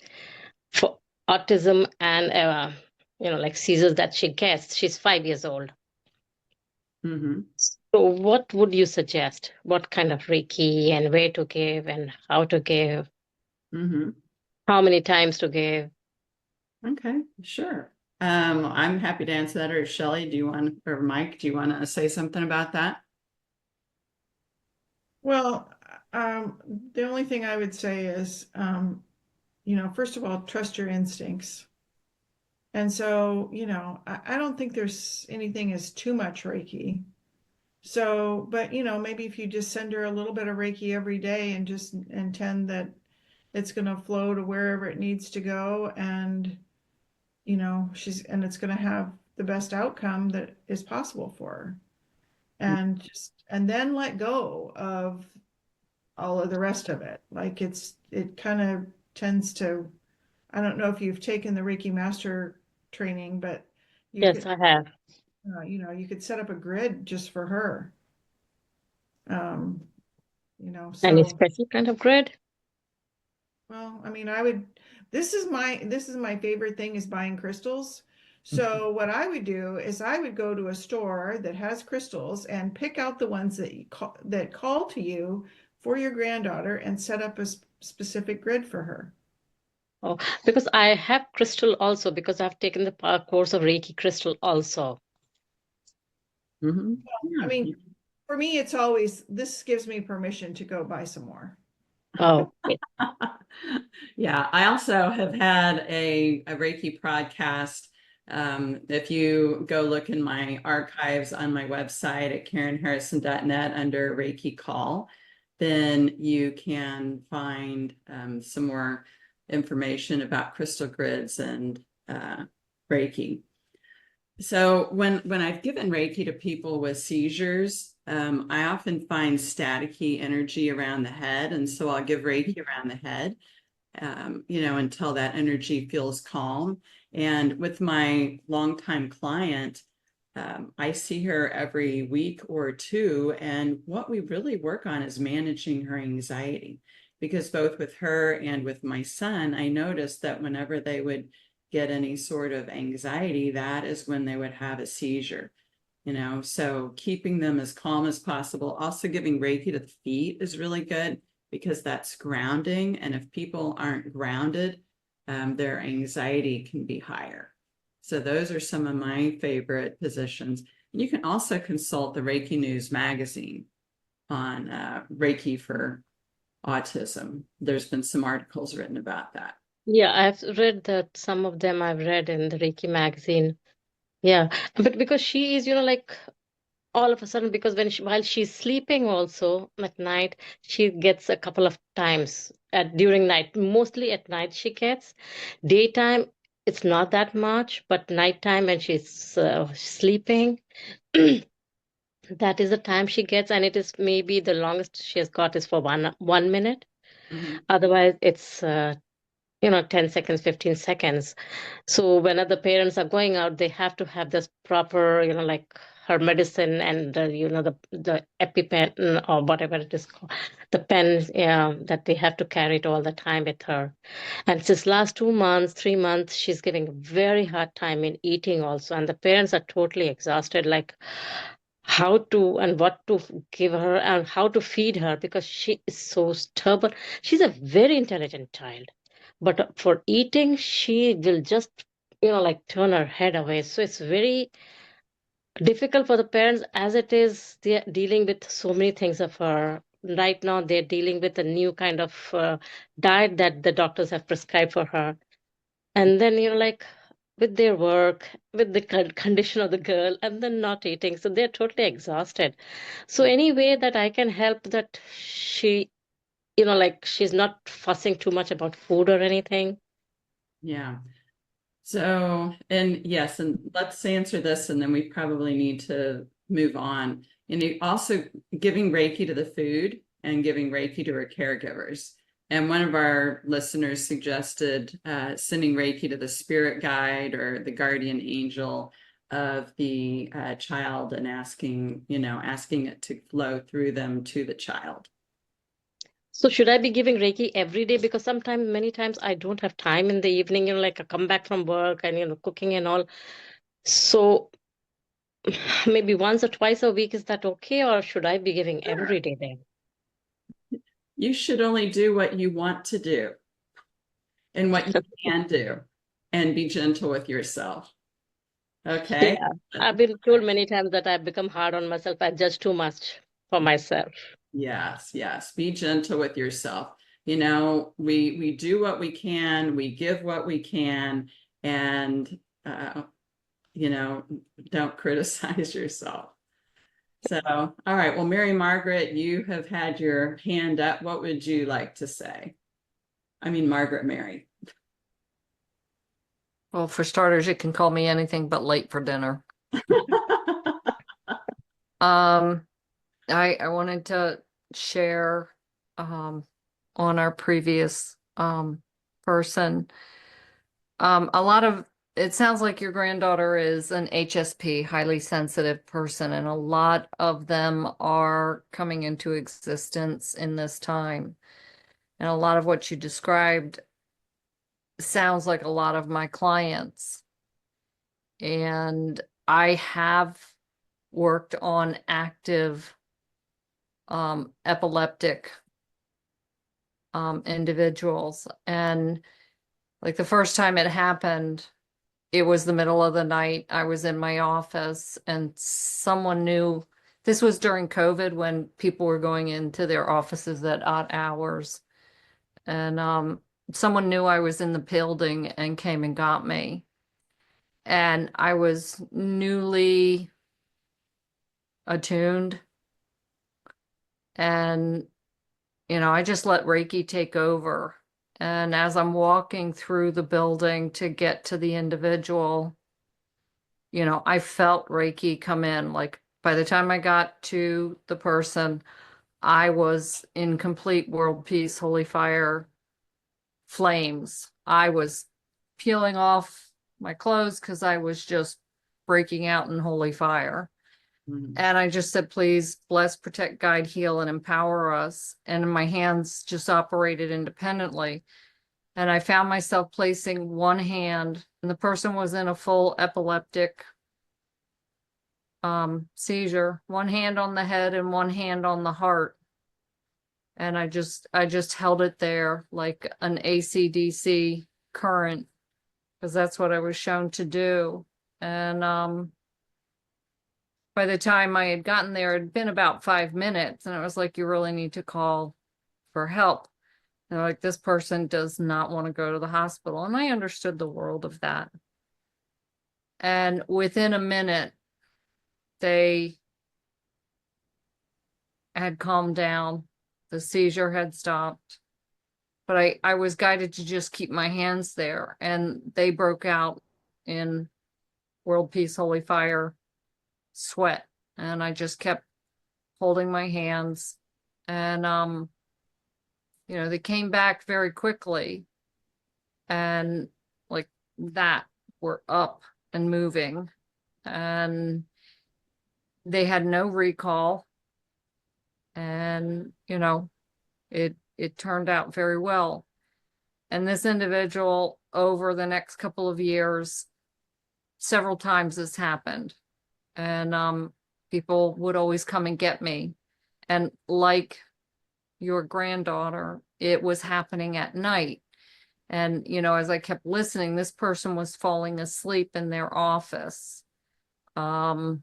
for autism and like seizures that she gets? She's 5 years old. Mhm. So what would you suggest? What kind of Reiki, and where to give, and how to give, Mhm. how many times to give? Okay, sure. I'm happy to answer that. Or Chellie, or Mike, do you want to say something about that? Well, the only thing I would say is, first of all, trust your instincts. And so, I don't think there's anything as too much Reiki. So, but maybe if you just send her a little bit of Reiki every day and just intend that it's going to flow to wherever it needs to go, and it's going to have the best outcome that is possible for her. And then let go of all of the rest of it. Like it kind of tends to, I don't know if you've taken the Reiki master training, but you Yes, could, I have. you could set up a grid just for her. Um, Any so, special kind of grid? well, I mean, this is my favorite thing is buying crystals. So what I would do is I would go to a store that has crystals and pick out the ones that call to you for your granddaughter and set up a specific grid for her. Oh, because I have crystal also, because I've taken the course of Reiki crystal also. Mhm. I mean, for me, it's always, this gives me permission to go buy some more. Oh, okay. Yeah, I also have had a Reiki podcast. If you go look in my archives on my website at KarenHarrison.net under Reiki Call, then you can find some more information about crystal grids and Reiki. So when I've given Reiki to people with seizures, I often find staticky energy around the head, and so I'll give Reiki around the head, until that energy feels calm. And with my longtime client, I see her every week or two, and what we really work on is managing her anxiety. Because both with her and with my son, I noticed that whenever they would get any sort of anxiety, that is when they would have a seizure. So keeping them as calm as possible. Also giving Reiki to the feet is really good because that's grounding. And if people aren't grounded, their anxiety can be higher. So those are some of my favorite positions. And you can also consult the Reiki News magazine on Reiki for autism. There's been some articles written about that. Yeah, I've read that some of them I've read in the Reiki magazine. Yeah, but because she is, like all of a sudden, because while she's sleeping also at night, she gets a couple of times during night. Mostly at night she gets. Daytime, it's not that much, but nighttime when she's sleeping, that is the time she gets, and it is maybe the longest she has got is for 1 minute. Mhm. Otherwise, it's 10 seconds, 15 seconds. So when other parents are going out, they have to have this proper, like her medicine and, the EpiPen or whatever it is called, the pen, that they have to carry it all the time with her. And since last 2 months, 3 months, she's giving a very hard time in eating also. And the parents are totally exhausted, like how to and what to give her and how to feed her because she is so stubborn. She's a very intelligent child, but for eating, she will just, like turn her head away. So it's very difficult for the parents as it is. They're dealing with so many things of her. Right now, they're dealing with a new kind of diet that the doctors have prescribed for her. And then, like with their work, with the condition of the girl, and then not eating. So they're totally exhausted. So any way that I can help that she, like she's not fussing too much about food or anything. Yeah. So, and yes, and let's answer this, and then we probably need to move on. And also giving Reiki to the food and giving Reiki to our caregivers. And one of our listeners suggested sending Reiki to the spirit guide or the guardian angel of the child and asking it to flow through them to the child. So should I be giving Reiki every day? Because sometimes, many times, I don't have time in the evening, like I come back from work and, cooking and all. So maybe once or twice a week, is that okay? Or should I be giving every day then? You should only do what you want to do and what you can do and be gentle with yourself. Okay. Yeah, I've been told many times that I've become hard on myself. I judge too much for myself. Yes, yes. Be gentle with yourself. We do what we can, we give what we can, and don't criticize yourself. So, all right. Well, Mary Margaret, you have had your hand up. What would you like to say? I mean, Margaret Mary. Well, for starters, you can call me anything but late for dinner. Um, I wanted to share on our previous person. A lot of it sounds like your granddaughter is an HSP, highly sensitive person, and a lot of them are coming into existence in this time. And a lot of what you described sounds like a lot of my clients. And I have worked on active epileptic individuals. And like the first time it happened, it was the middle of the night. I was in my office and someone knew this was during COVID when people were going into their offices at odd hours. And someone knew I was in the building and came and got me. And I was newly attuned. And, I just let Reiki take over. And as I'm walking through the building to get to the individual, I felt Reiki come in. Like by the time I got to the person, I was in complete world peace, holy fire flames. I was peeling off my clothes because I was just breaking out in holy fire. Mhm. And I just said, please bless, protect, guide, heal, and empower us. And my hands just operated independently. And I found myself placing one hand, and the person was in a full epileptic seizure, one hand on the head and one hand on the heart. And I just held it there like an AC/DC current, because that's what I was shown to do. And by the time I had gotten there, it had been about 5 minutes, and it was like, you really need to call for help. And they're like, this person does not want to go to the hospital. And I understood the world of that. And within a minute, they had calmed down. The seizure had stopped. But I was guided to just keep my hands there. And they broke out in world peace, holy fire, sweat. And I just kept holding my hands. And they came back very quickly. And like that, were up and moving. And they had no recall. And, it turned out very well. And this individual, over the next couple of years, several times this happened. And people would always come and get me. And like your granddaughter, it was happening at night. And, as I kept listening, this person was falling asleep in their office. And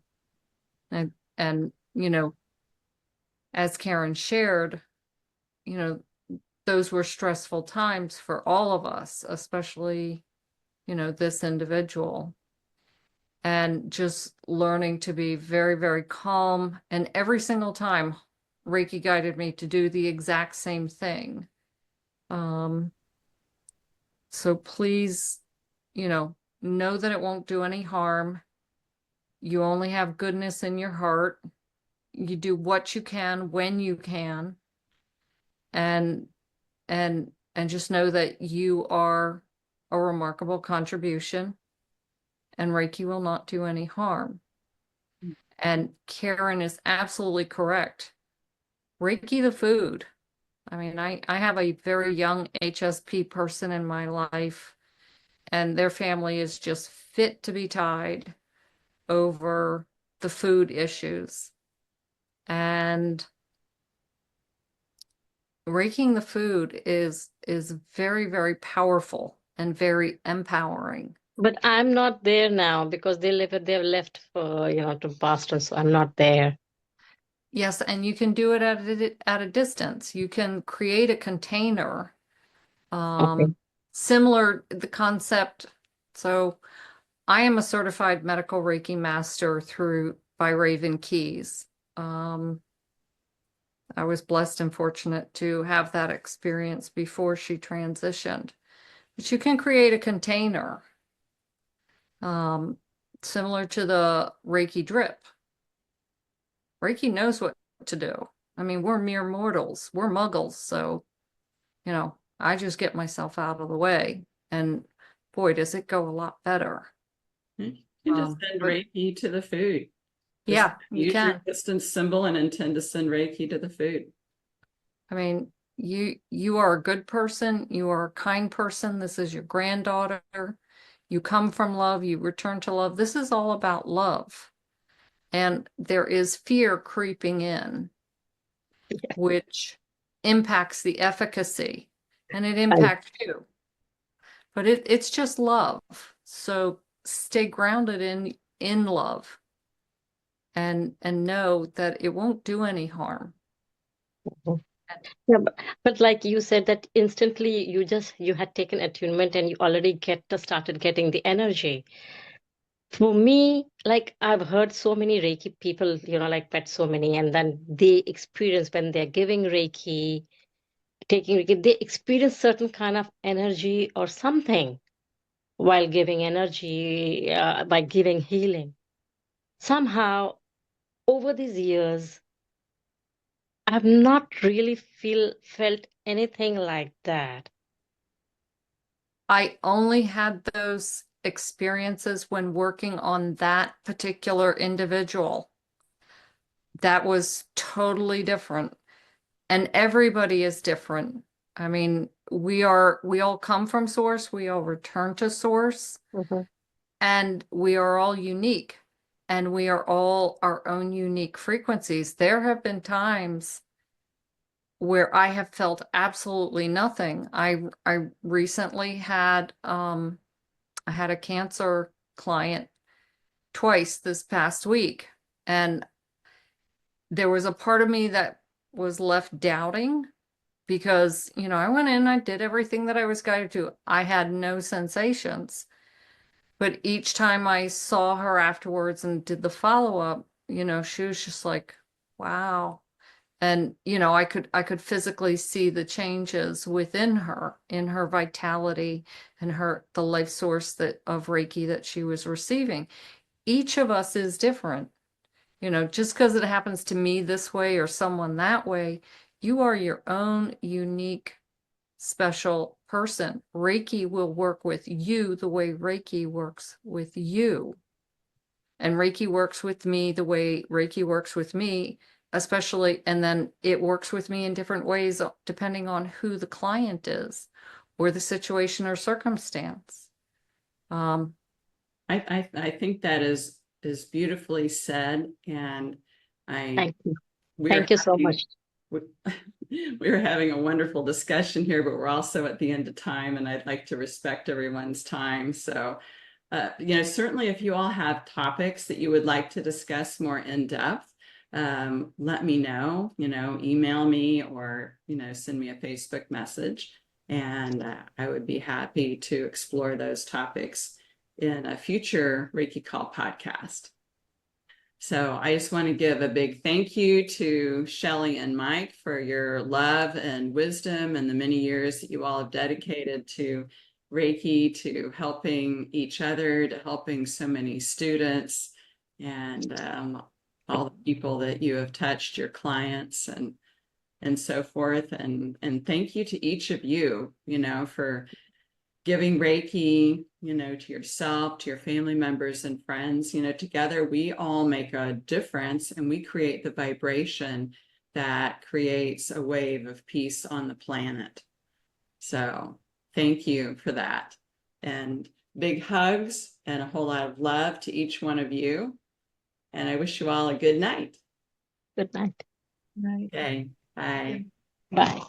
as Karen shared, those were stressful times for all of us, especially, this individual. And just learning to be very, very calm. And every single time, Reiki guided me to do the exact same thing. So please, know that it won't do any harm. You only have goodness in your heart. You do what you can when you can. And just know that you are a remarkable contribution, and Reiki will not do any harm. And Karen is absolutely correct. Reiki the food. I mean, I have a very young HSP person in my life, and their family is just fit to be tied over the food issues. And Reiking the food is very, very powerful and very empowering. But I'm not there now because they've left for, to Boston, so I'm not there. Yes, and you can do it at a distance. You can create a container. Okay. Similar the concept. So I am a certified medical Reiki master by Raven Keys. I was blessed and fortunate to have that experience before she transitioned. But you can create a container similar to the Reiki drip. Reiki knows what to do. I mean, we're mere mortals. We're muggles. So, I just get myself out of the way. And boy, does it go a lot better. You can just send Reiki to the food. Yeah, you use can. your distance symbol and intend to send Reiki to the food. I mean, you are a good person. You are a kind person. This is your granddaughter. You come from love. You return to love. This is all about love. And there is fear creeping in, which impacts the efficacy, and it impacts you. But it's just love. So stay grounded in love and know that it won't do any harm. Yeah, but like you said that instantly you had taken attunement and you already started getting the energy. For me, like I've heard so many Reiki people, like pet so many, and then they experience when they're giving Reiki, taking Reiki, they experience certain kind of energy or something while giving energy, by giving healing. Somehow, over these years, I've not really felt anything like that. I only had those experiences when working on that particular individual. That was totally different. And everybody is different. I mean, we all come from source, we all return to source, Mhm. and we are all unique, and we are all our own unique frequencies. There have been times where I have felt absolutely nothing. I recently had I had a cancer client twice this past week, and there was a part of me that was left doubting because, I went in, I did everything that I was guided to. I had no sensations. But each time I saw her afterwards and did the follow-up, she was just like, wow. And, I could physically see the changes within her, in her vitality and the life source of Reiki that she was receiving. Each of us is different. Just because it happens to me this way or someone that way, you are your own unique, special person. Reiki will work with you the way Reiki works with you. And Reiki works with me the way Reiki works with me, especially, and then it works with me in different ways depending on who the client is or the situation or circumstance. I think that is beautifully said, and Thank you. we're Thank you so having, much. we're having a wonderful discussion here, but we're also at the end of time, and I'd like to respect everyone's time. So, certainly if you all have topics that you would like to discuss more in depth, let me know, email me or, send me a Facebook message, and I would be happy to explore those topics in a future Reiki Call podcast. So I just want to give a big thank you to Chellie and Mike for your love and wisdom and the many years that you all have dedicated to Reiki, to helping each other, to helping so many students, and all the people that you have touched, your clients and so forth. And thank you to each of you, for giving Reiki, to yourself, to your family members and friends. Together we all make a difference, and we create the vibration that creates a wave of peace on the planet. So thank you for that. And big hugs and a whole lot of love to each one of you. And I wish you all a good night. Good night. Right. Okay, bye. Bye.